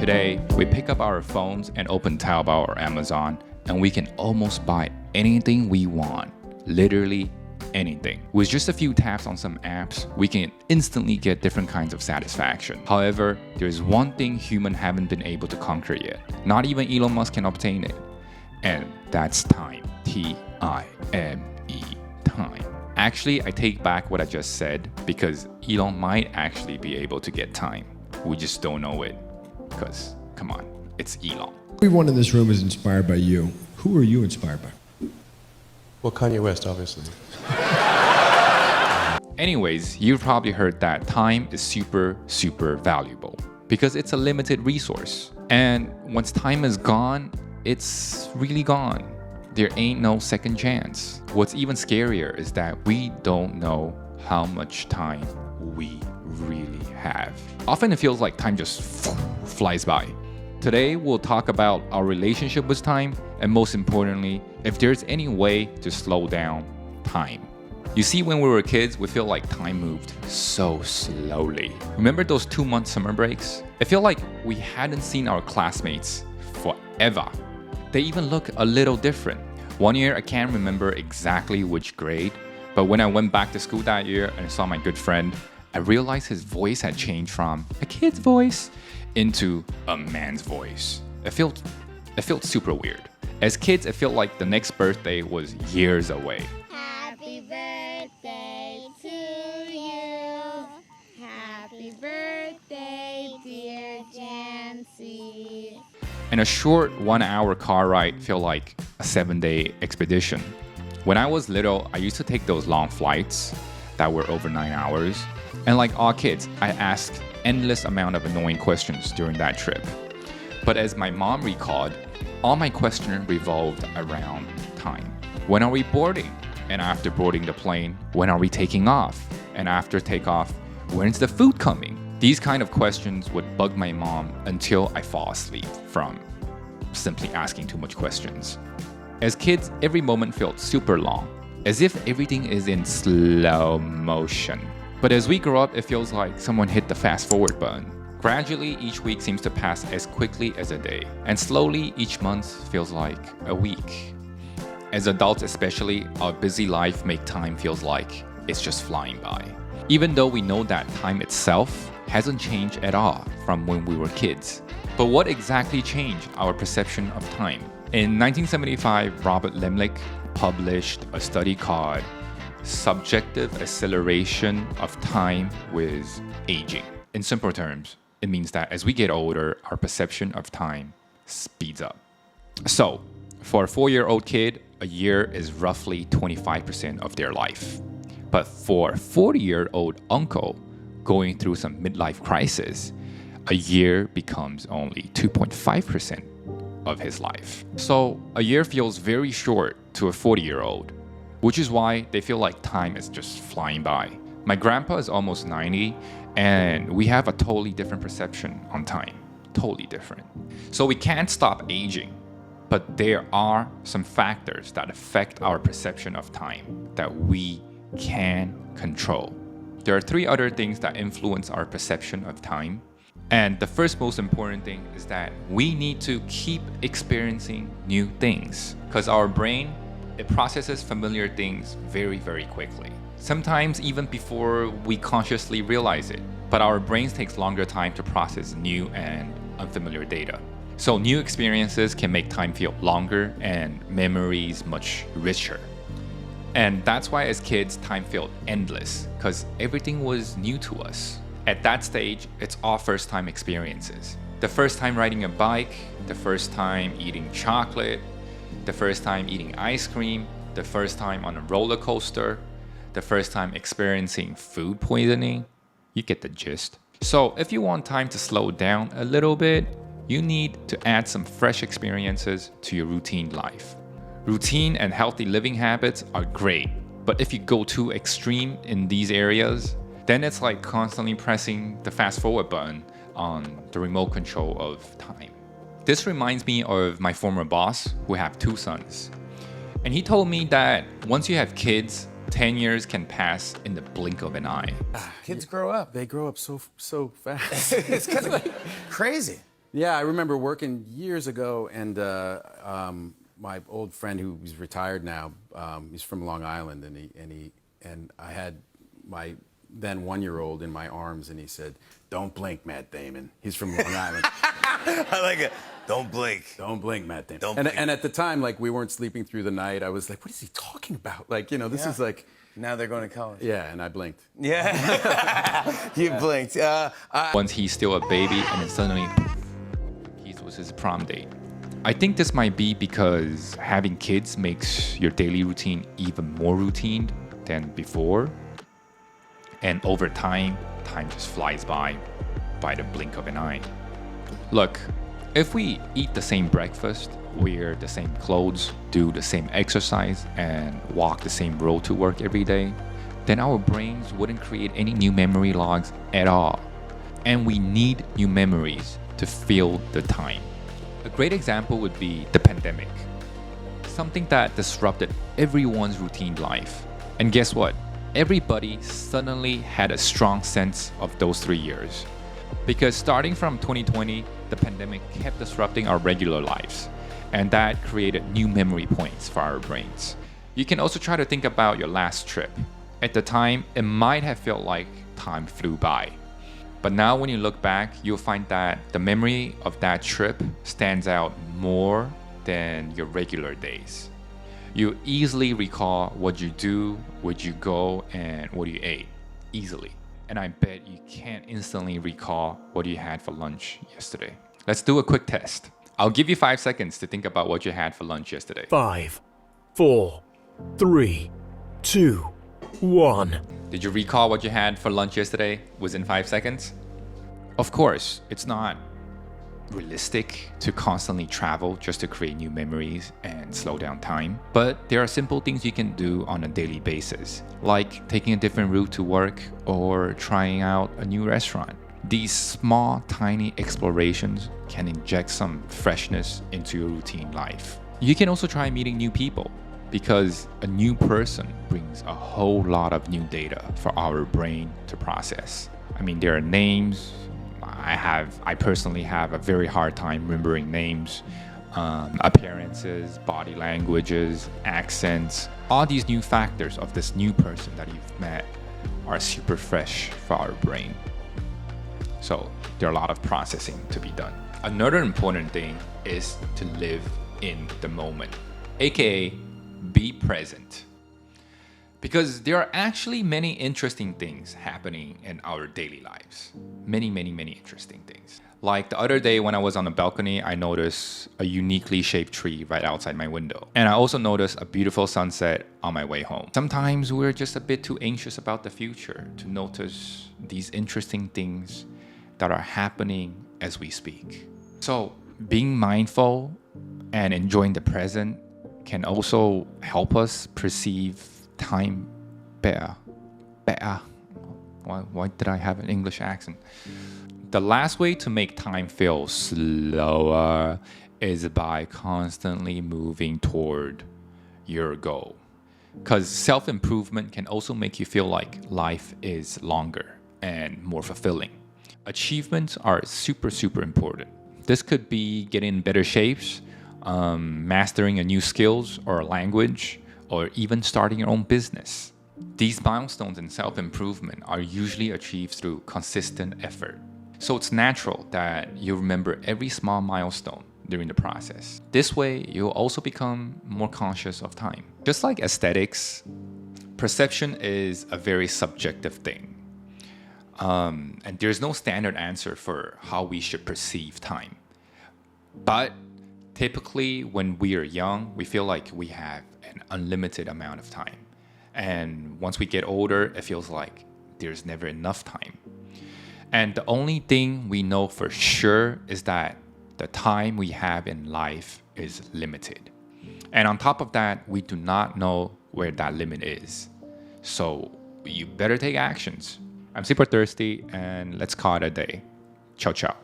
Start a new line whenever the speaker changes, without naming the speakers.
Today, we pick up our phones and open Taobao or Amazon, and we can almost buy anything we want. Literally anything. With just a few taps on some apps, we can instantly get different kinds of satisfaction. However, there's one thing humans haven't been able to conquer yet. Not even Elon Musk can obtain it. And that's time. T-I-M-E, time. Actually, I take back what I just said because Elon might actually be able to get time. We just don't know it. Because, come on, it's Elon.
Everyone in this room is inspired by you. Who are you inspired by?
Well, Kanye West, obviously.
Anyways, you've probably heard that time is super valuable because it's a limited resource. And once time is gone, it's really gone. There ain't no second chance. What's even scarier is that we don't know how much time we really have. Often it feels like time just flies by. Today, we'll talk about our relationship with time and most importantly, if there's any way to slow down time. You see, when we were kids, we feel like time moved so slowly. Remember those 2-month summer breaks? I feel like we hadn't seen our classmates forever. They even look a little different. One year, I can't remember exactly which grade, but when I went back to school that year and I saw my good friend, I realized his voice had changed from a kid's voice into a man's voice. It felt super weird. As kids, it felt like the next birthday was years away.
Happy birthday to you. Happy birthday, dear Jancy.
And a short 1-hour car ride felt like a 7-day expedition. When I was little, I used to take those long flights that were over 9 hours. And like all kids, I asked endless amount of annoying questions during that trip. But as my mom recalled, all my questions revolved around time. When are we boarding? And after boarding the plane, when are we taking off? And after takeoff, when's the food coming? These kind of questions would bug my mom until I fall asleep from simply asking too much questions. As kids, every moment felt super long, as if everything is in slow motion. But as we grow up, it feels like someone hit the fast forward button. Gradually, each week seems to pass as quickly as a day, and slowly, each month feels like a week. As adults especially, our busy life makes time feels like it's just flying by. Even though we know that time itself hasn't changed at all from when we were kids. But what exactly changed our perception of time? In 1975, Robert Lemlich published a study called Subjective Acceleration of Time with Aging. In simple terms, it means that as we get older, our perception of time speeds up. So, for a 4-year-old kid, a year is roughly 25% of their life. But for a 40-year-old uncle going through some midlife crisis, a year becomes only 2.5% of his life. So, a year feels very short to a 40-year-old. Which is why they feel like time is just flying by. My grandpa is almost 90, and we have a totally different perception on time. Totally different. So we can't stop aging, but there are some factors that affect our perception of time that we can control. There are 3 other things that influence our perception of time. And the first most important thing is that we need to keep experiencing new things, because our brain, it processes familiar things very quickly. Sometimes even before we consciously realize it. But our brains takes longer time to process new and unfamiliar data. So new experiences can make time feel longer and memories much richer. And that's why as kids, time felt endless, because everything was new to us. At that stage, it's all first-time experiences. The first time riding a bike, the first time eating chocolate, the first time eating ice cream, the first time on a roller coaster, the first time experiencing food poisoning. You get the gist. So if you want time to slow down a little bit, you need to add some fresh experiences to your routine life. Routine and healthy living habits are great, but if you go too extreme in these areas, then it's like constantly pressing the fast forward button on the remote control of time. This reminds me of my former boss who have 2 sons. And he told me that once you have kids, 10 years can pass in the blink of an eye.
Kids grow up. They grow up so fast. It's kind of crazy. Yeah, I remember working years ago, and my old friend who's retired now, he's from Long Island, and I had my then 1-year-old in my arms, and he said, "Don't blink, Matt Damon." He's from Long Island.
I like it. Don't blink.
Don't blink, Matt Damon.
Don't
and,
blink.
and at the time, like, we weren't sleeping through the night. I was like, what is he talking about? Like, this is like...
Now they're going to college.
Yeah, and I blinked.
Yeah. You blinked.
Once he's still a baby, and then suddenly it was his prom date. I think this might be because having kids makes your daily routine even more routine than before. And over time just flies by the blink of an eye. Look, if we eat the same breakfast, wear the same clothes, do the same exercise, and walk the same road to work every day, then our brains wouldn't create any new memory logs at all. And we need new memories to fill the time. A great example would be the pandemic. Something that disrupted everyone's routine life. And guess what? Everybody suddenly had a strong sense of those 3 years. Because starting from 2020, the pandemic kept disrupting our regular lives. And that created new memory points for our brains. You can also try to think about your last trip. At the time, it might have felt like time flew by. But now when you look back, you'll find that the memory of that trip stands out more than your regular days. You easily recall what you do, where you go, and what you ate. Easily. And I bet you can't instantly recall what you had for lunch yesterday. Let's do a quick test. I'll give you 5 seconds to think about what you had for lunch yesterday.
5, 4, 3, 2, 1.
Did you recall what you had for lunch yesterday within 5 seconds? Of course, it's not realistic to constantly travel just to create new memories and slow down time. But there are simple things you can do on a daily basis, like taking a different route to work or trying out a new restaurant. These small, tiny explorations can inject some freshness into your routine life. You can also try meeting new people, because a new person brings a whole lot of new data for our brain to process. I mean, there are names. I personally have a very hard time remembering names, appearances, body languages, accents. All these new factors of this new person that you've met are super fresh for our brain. So there are a lot of processing to be done. Another important thing is to live in the moment, aka be present. Because there are actually many interesting things happening in our daily lives. Many interesting things. Like the other day when I was on the balcony, I noticed a uniquely shaped tree right outside my window. And I also noticed a beautiful sunset on my way home. Sometimes we're just a bit too anxious about the future to notice these interesting things that are happening as we speak. So being mindful and enjoying the present can also help us perceive time better. Why did I have an English accent? The last way to make time feel slower is by constantly moving toward your goal. Because self-improvement can also make you feel like life is longer and more fulfilling. Achievements are super important. This could be getting in better shapes, mastering a new skills or a language, or even starting your own business. These milestones in self-improvement are usually achieved through consistent effort. So it's natural that you remember every small milestone during the process. This way, you'll also become more conscious of time. Just like aesthetics, perception is a very subjective thing. And there's no standard answer for how we should perceive time. But typically, when we are young, we feel like we have an unlimited amount of time. And once we get older, it feels like there's never enough time. And the only thing we know for sure is that the time we have in life is limited. And on top of that, we do not know where that limit is. So you better take actions. I'm super thirsty, and let's call it a day. Ciao, ciao.